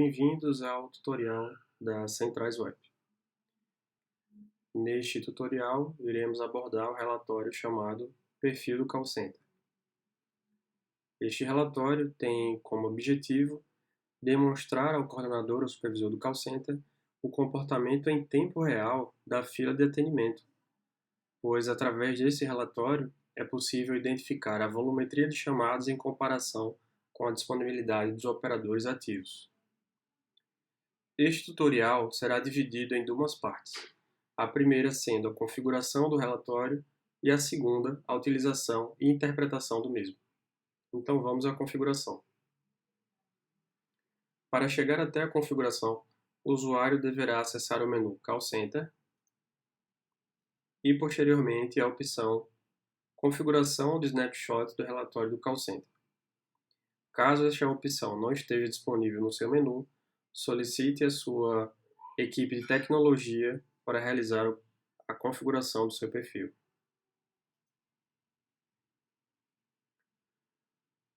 Bem-vindos ao tutorial da Centrais Web. Neste tutorial, iremos abordar o relatório chamado Perfil do Call Center. Este relatório tem como objetivo demonstrar ao coordenador ou supervisor do call center o comportamento em tempo real da fila de atendimento, pois através desse relatório é possível identificar a volumetria de chamadas em comparação com a disponibilidade dos operadores ativos. Este tutorial será dividido em duas partes, a primeira sendo a configuração do relatório e a segunda a utilização e interpretação do mesmo. Então vamos à configuração. Para chegar até a configuração, o usuário deverá acessar o menu Call Center e posteriormente a opção Configuração do Snapshot do relatório do Call Center. Caso esta opção não esteja disponível no seu menu, solicite a sua equipe de tecnologia para realizar a configuração do seu perfil.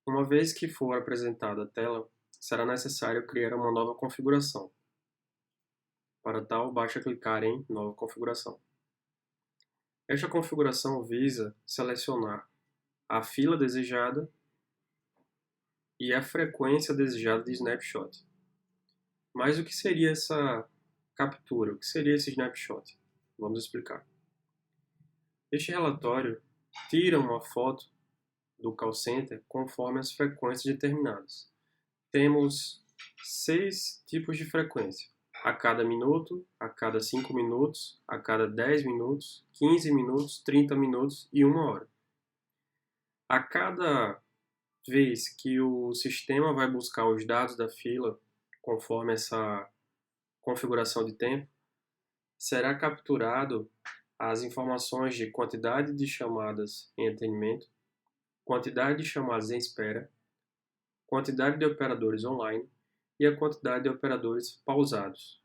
Uma vez que for apresentada a tela, será necessário criar uma nova configuração. Para tal, basta clicar em Nova configuração. Esta configuração visa selecionar a fila desejada e a frequência desejada de snapshot. Mas o que seria essa captura? O que seria esse snapshot? Vamos explicar. Este relatório tira uma foto do call center conforme as frequências determinadas. Temos 6 tipos de frequência: a cada minuto, a cada 5 minutos, a cada 10 minutos, 15 minutos, 30 minutos e 1 hora. A cada vez que o sistema vai buscar os dados da fila, conforme essa configuração de tempo, será capturado as informações de quantidade de chamadas em atendimento, quantidade de chamadas em espera, quantidade de operadores online e a quantidade de operadores pausados,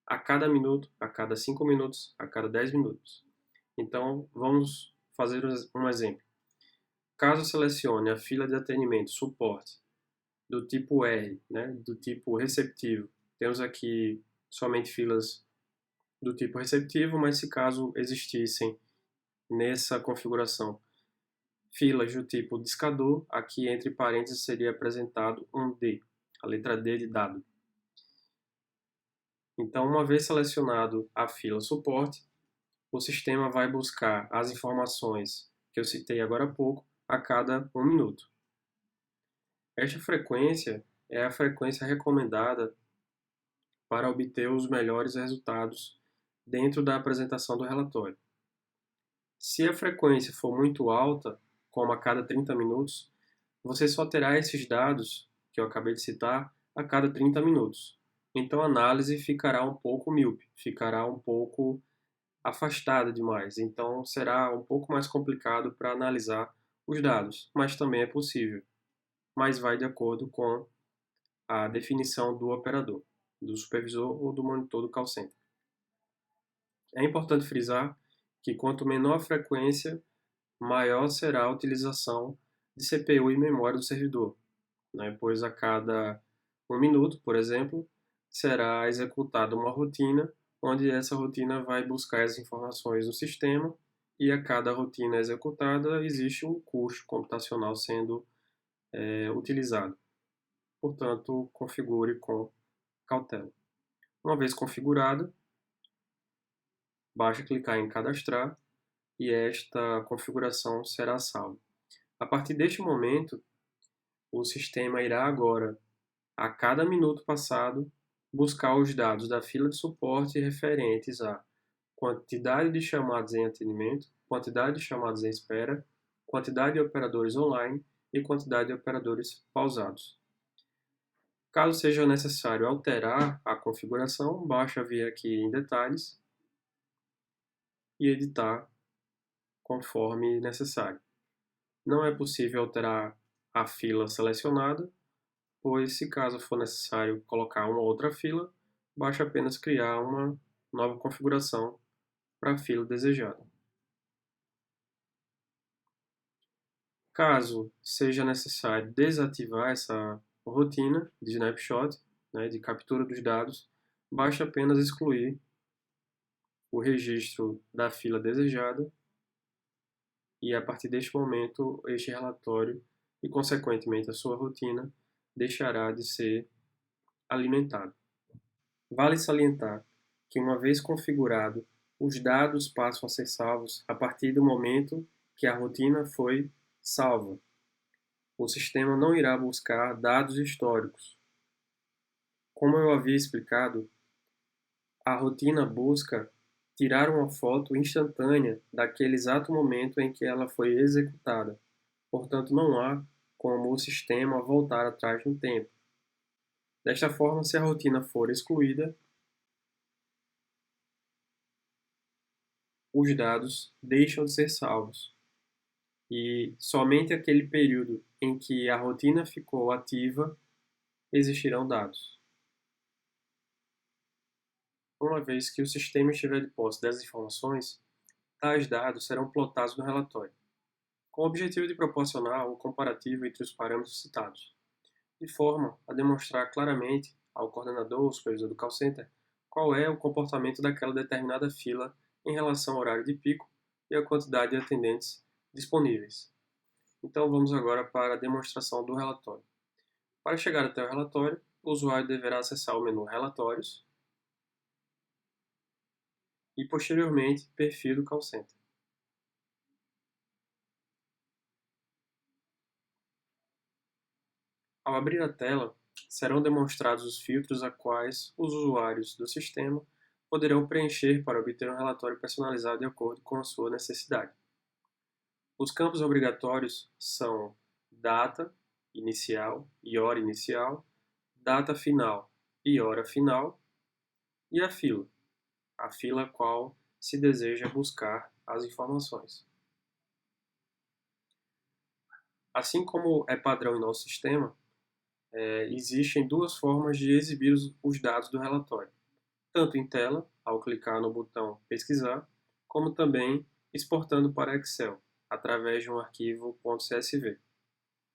a cada minuto, a cada 5 minutos, a cada 10 minutos. Então, vamos fazer um exemplo. Caso selecione a fila de atendimento suporte do tipo R, do tipo receptivo, temos aqui somente filas do tipo receptivo, mas se caso existissem nessa configuração filas do tipo discador, aqui entre parênteses seria apresentado um D, a letra D de dado. Então, uma vez selecionado a fila suporte, o sistema vai buscar as informações que eu citei agora há pouco a cada 1 minuto. Esta frequência é a frequência recomendada para obter os melhores resultados dentro da apresentação do relatório. Se a frequência for muito alta, como a cada 30 minutos, você só terá esses dados que eu acabei de citar a cada 30 minutos. Então a análise ficará um pouco míope, ficará um pouco afastada demais. Então será um pouco mais complicado para analisar os dados, mas também é possível. Mas vai de acordo com a definição do operador, do supervisor ou do monitor do call center. É importante frisar que quanto menor a frequência, maior será a utilização de CPU e memória do servidor, pois a cada 1 minuto, por exemplo, será executada uma rotina, onde essa rotina vai buscar as informações no sistema e a cada rotina executada existe um custo computacional sendo utilizado. Portanto, configure com cautela. Uma vez configurada, basta clicar em cadastrar e esta configuração será salva. A partir deste momento, o sistema irá agora, a cada minuto passado, buscar os dados da fila de suporte referentes à quantidade de chamadas em atendimento, quantidade de chamadas em espera, quantidade de operadores online e quantidade de operadores pausados. Caso seja necessário alterar a configuração, basta vir aqui em detalhes e editar conforme necessário. Não é possível alterar a fila selecionada, pois se caso for necessário colocar uma outra fila, basta apenas criar uma nova configuração para a fila desejada. Caso seja necessário desativar essa rotina de snapshot, né, de captura dos dados, basta apenas excluir o registro da fila desejada e, a partir deste momento, este relatório e, consequentemente, a sua rotina deixará de ser alimentado. Vale salientar que, uma vez configurado, os dados passam a ser salvos a partir do momento que a rotina foi salva. O sistema não irá buscar dados históricos. Como eu havia explicado, a rotina busca tirar uma foto instantânea daquele exato momento em que ela foi executada. Portanto, não há como o sistema voltar atrás no tempo. Desta forma, se a rotina for excluída, os dados deixam de ser salvos e somente aquele período em que a rotina ficou ativa existirão dados. Uma vez que o sistema estiver de posse das informações, tais dados serão plotados no relatório, com o objetivo de proporcionar um comparativo entre os parâmetros citados, de forma a demonstrar claramente ao coordenador ou supervisor do call center qual é o comportamento daquela determinada fila em relação ao horário de pico e a quantidade de atendentes disponíveis. Então vamos agora para a demonstração do relatório. Para chegar até o relatório, o usuário deverá acessar o menu Relatórios e, posteriormente, Perfil do call center. Ao abrir a tela, serão demonstrados os filtros a quais os usuários do sistema poderão preencher para obter um relatório personalizado de acordo com a sua necessidade. Os campos obrigatórios são data inicial e hora inicial, data final e hora final, e a fila a qual se deseja buscar as informações. Assim como é padrão em nosso sistema, existem duas formas de exibir os dados do relatório, tanto em tela, ao clicar no botão Pesquisar, como também exportando para Excel, através de um arquivo .csv.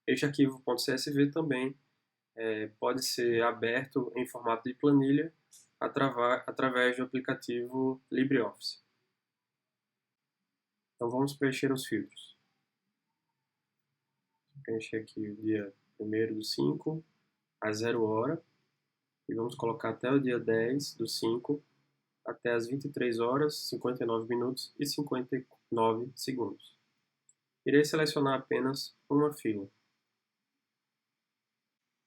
Este arquivo .csv também pode ser aberto em formato de planilha através do aplicativo LibreOffice. Então vamos preencher os filtros. Vou preencher aqui o dia 1º do 5 às 0 hora e vamos colocar até o dia 10 do 5 até as 23 horas, 59 minutos e 59 segundos. Irei selecionar apenas uma fila.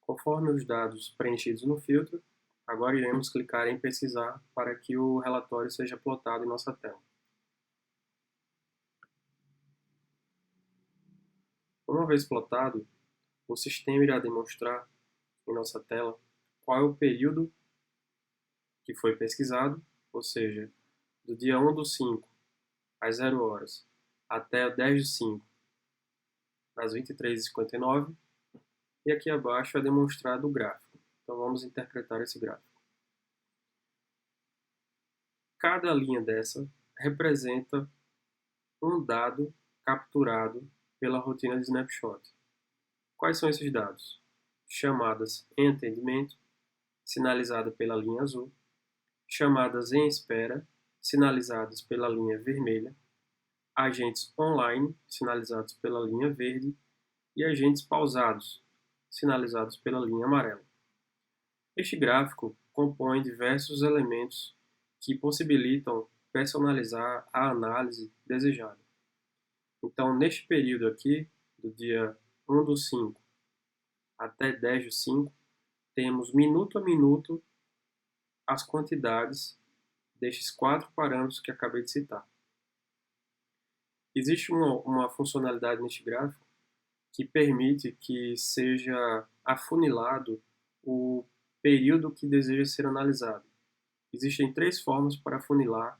Conforme os dados preenchidos no filtro, agora iremos clicar em pesquisar para que o relatório seja plotado em nossa tela. Uma vez plotado, o sistema irá demonstrar em nossa tela qual é o período que foi pesquisado, ou seja, do dia 1 do 5 às 0 horas até o 10 do 5 às 23h59, e aqui abaixo é demonstrado o gráfico. Então vamos interpretar esse gráfico. Cada linha dessa representa um dado capturado pela rotina de snapshot. Quais são esses dados? Chamadas em atendimento, sinalizada pela linha azul, chamadas em espera, sinalizadas pela linha vermelha, agentes online, sinalizados pela linha verde, e agentes pausados, sinalizados pela linha amarela. Este gráfico compõe diversos elementos que possibilitam personalizar a análise desejada. Então, neste período aqui, do dia 1 do 5 até 10 do 5, temos minuto a minuto as quantidades destes 4 parâmetros que acabei de citar. Existe uma funcionalidade neste gráfico que permite que seja afunilado o período que deseja ser analisado. Existem 3 formas para afunilar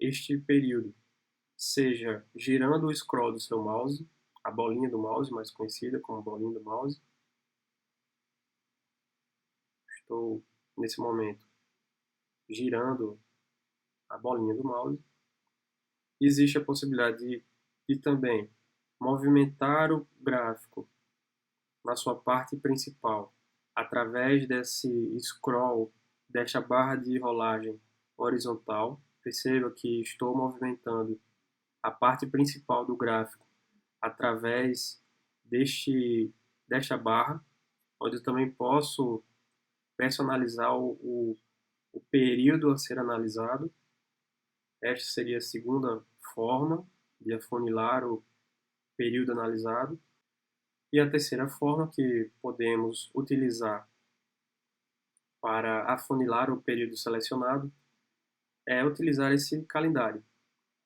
este período, seja girando o scroll do seu mouse, a bolinha do mouse, mais conhecida como bolinha do mouse. Estou, nesse momento, girando a bolinha do mouse. Existe a possibilidade de também movimentar o gráfico na sua parte principal, através desse scroll, desta barra de rolagem horizontal, perceba que estou movimentando a parte principal do gráfico através desta barra, onde eu também posso personalizar o período a ser analisado. Esta seria a segunda forma de afunilar o período analisado. E a terceira forma que podemos utilizar para afunilar o período selecionado é utilizar esse calendário.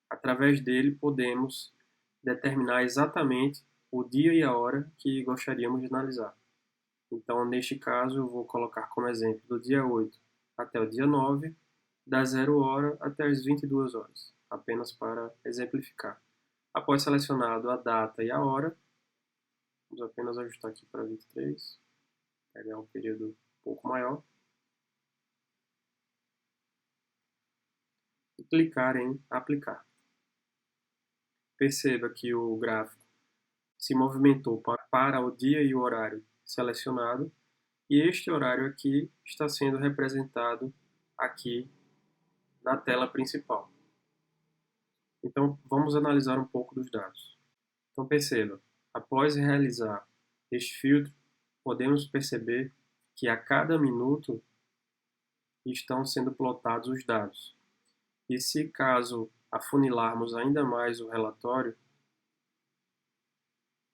Através dele podemos determinar exatamente o dia e a hora que gostaríamos de analisar. Então, neste caso, eu vou colocar como exemplo do dia 8 até o dia 9, da 0 hora até as 22 horas, apenas para exemplificar. Após selecionado a data e a hora, vamos apenas ajustar aqui para 23, pegar um período um pouco maior, e clicar em aplicar. Perceba que o gráfico se movimentou para o dia e o horário selecionado, e este horário aqui está sendo representado aqui na tela principal. Então, vamos analisar um pouco dos dados. Então, perceba, após realizar este filtro, podemos perceber que a cada minuto estão sendo plotados os dados. E se caso afunilarmos ainda mais o relatório,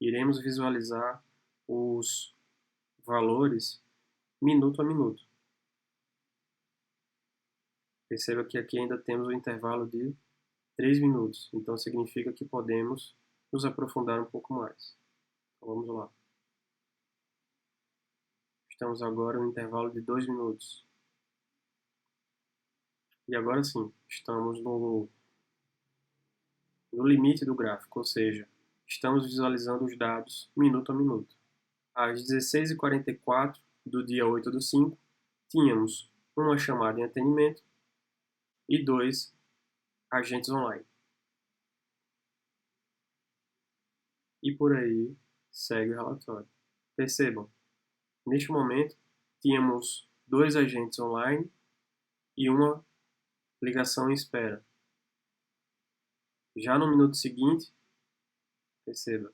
iremos visualizar os valores minuto a minuto. Perceba que aqui ainda temos um intervalo de 3 minutos, então significa que podemos nos aprofundar um pouco mais. Então vamos lá. Estamos agora no intervalo de 2 minutos. E agora sim, estamos no limite do gráfico, ou seja, estamos visualizando os dados minuto a minuto. Às 16h44 do dia 8/5, tínhamos uma chamada em atendimento e 2 agentes online. E por aí segue o relatório. Percebam, neste momento, tínhamos 2 agentes online e uma ligação em espera. Já no minuto seguinte, perceba,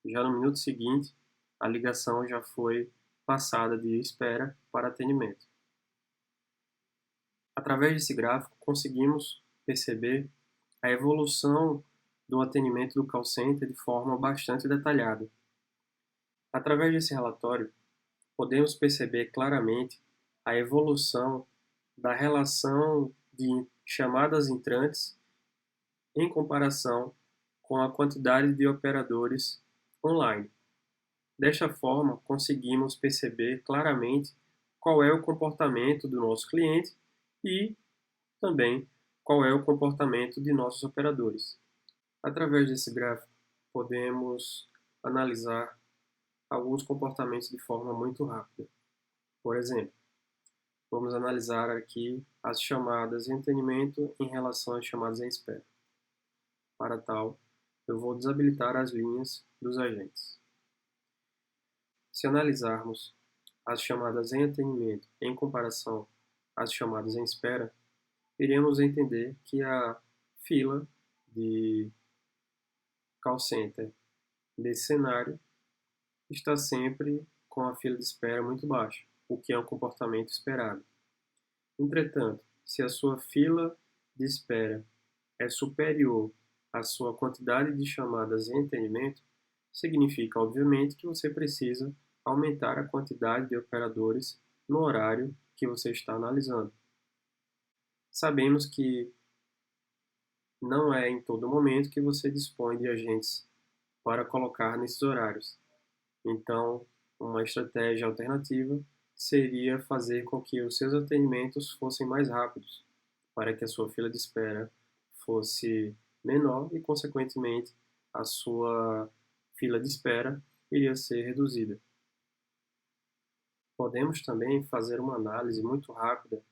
já no minuto seguinte, a ligação já foi passada de espera para atendimento. Através desse gráfico, conseguimos perceber a evolução do atendimento do call center de forma bastante detalhada. Através desse relatório, podemos perceber claramente a evolução da relação de chamadas entrantes em comparação com a quantidade de operadores online. Desta forma, conseguimos perceber claramente qual é o comportamento do nosso cliente e também qual é o comportamento de nossos operadores. Através desse gráfico, podemos analisar alguns comportamentos de forma muito rápida. Por exemplo, vamos analisar aqui as chamadas em atendimento em relação às chamadas em espera. Para tal, eu vou desabilitar as linhas dos agentes. Se analisarmos as chamadas em atendimento em comparação às chamadas em espera, iremos entender que a fila de call center desse cenário está sempre com a fila de espera muito baixa, o que é um comportamento esperado. Entretanto, se a sua fila de espera é superior à sua quantidade de chamadas em atendimento, significa, obviamente, que você precisa aumentar a quantidade de operadores no horário que você está analisando. Sabemos que não é em todo momento que você dispõe de agentes para colocar nesses horários. Então, uma estratégia alternativa seria fazer com que os seus atendimentos fossem mais rápidos, para que a sua fila de espera fosse menor e, consequentemente, a sua fila de espera iria ser reduzida. Podemos também fazer uma análise muito rápida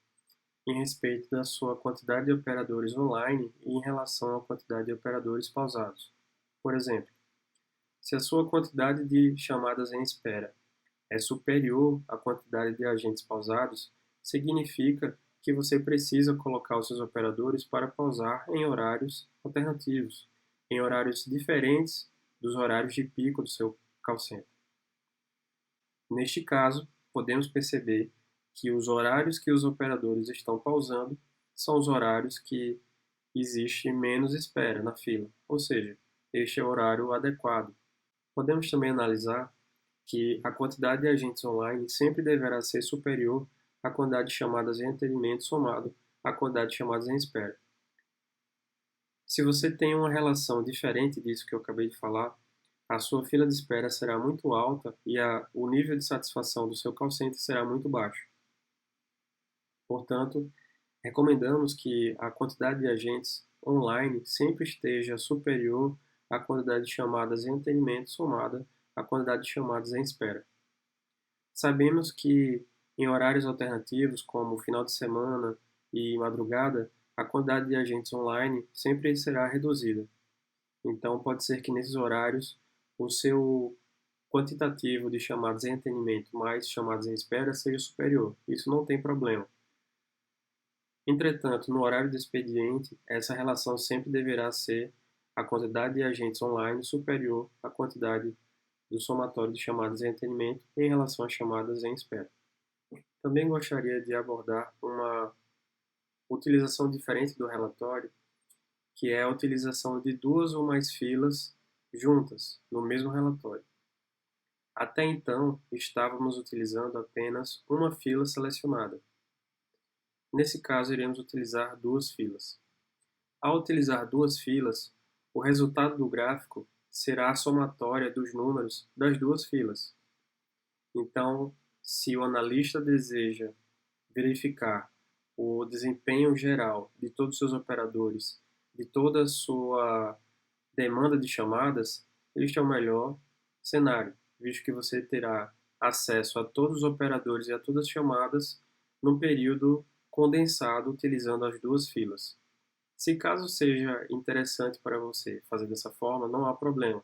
em respeito da sua quantidade de operadores online e em relação à quantidade de operadores pausados. Por exemplo, Se a sua quantidade de chamadas em espera é superior à quantidade de agentes pausados, significa que você precisa colocar os seus operadores para pausar em horários alternativos, em horários diferentes dos horários de pico do seu call center. Neste caso, podemos perceber que os horários que os operadores estão pausando são os horários que existe menos espera na fila, ou seja, este é o horário adequado. Podemos também analisar que a quantidade de agentes online sempre deverá ser superior à quantidade de chamadas em atendimento somado à quantidade de chamadas em espera. Se você tem uma relação diferente disso que eu acabei de falar, a sua fila de espera será muito alta e o nível de satisfação do seu call center será muito baixo. Portanto, recomendamos que a quantidade de agentes online sempre esteja superior à quantidade de chamadas em atendimento somada à quantidade de chamadas em espera. Sabemos que em horários alternativos, como final de semana e madrugada, a quantidade de agentes online sempre será reduzida. Então, pode ser que nesses horários o seu quantitativo de chamadas em atendimento mais chamadas em espera seja superior. Isso não tem problema. Entretanto, no horário de expediente, essa relação sempre deverá ser a quantidade de agentes online superior à quantidade do somatório de chamadas em atendimento em relação às chamadas em espera. Também gostaria de abordar uma utilização diferente do relatório, que é a utilização de duas ou mais filas juntas no mesmo relatório. Até então, estávamos utilizando apenas uma fila selecionada. Nesse caso, iremos utilizar duas filas. Ao utilizar duas filas, o resultado do gráfico será a somatória dos números das duas filas. Então, se o analista deseja verificar o desempenho geral de todos os seus operadores, de toda a sua demanda de chamadas, este é o melhor cenário, visto que você terá acesso a todos os operadores e a todas as chamadas num período condensado utilizando as duas filas. Se caso seja interessante para você fazer dessa forma, não há problema.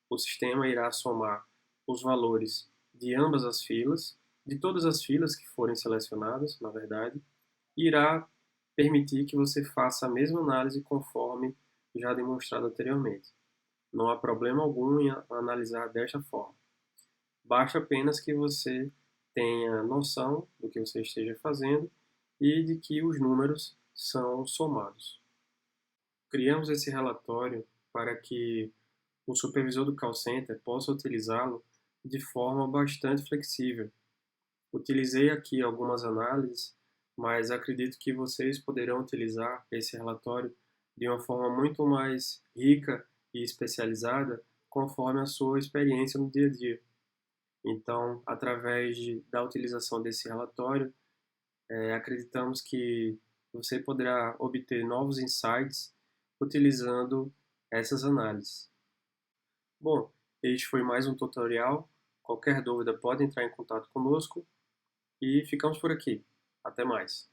O sistema irá somar os valores de ambas as filas, de todas as filas que forem selecionadas, na verdade, e irá permitir que você faça a mesma análise conforme já demonstrado anteriormente. Não há problema algum em analisar desta forma. Basta apenas que você tenha noção do que você esteja fazendo e de que os números são somados. Criamos esse relatório para que o supervisor do call center possa utilizá-lo de forma bastante flexível. Utilizei aqui algumas análises, mas acredito que vocês poderão utilizar esse relatório de uma forma muito mais rica e especializada conforme a sua experiência no dia a dia. Então, através da utilização desse relatório, acreditamos que você poderá obter novos insights utilizando essas análises. Bom, este foi mais um tutorial. Qualquer dúvida pode entrar em contato conosco e ficamos por aqui. Até mais.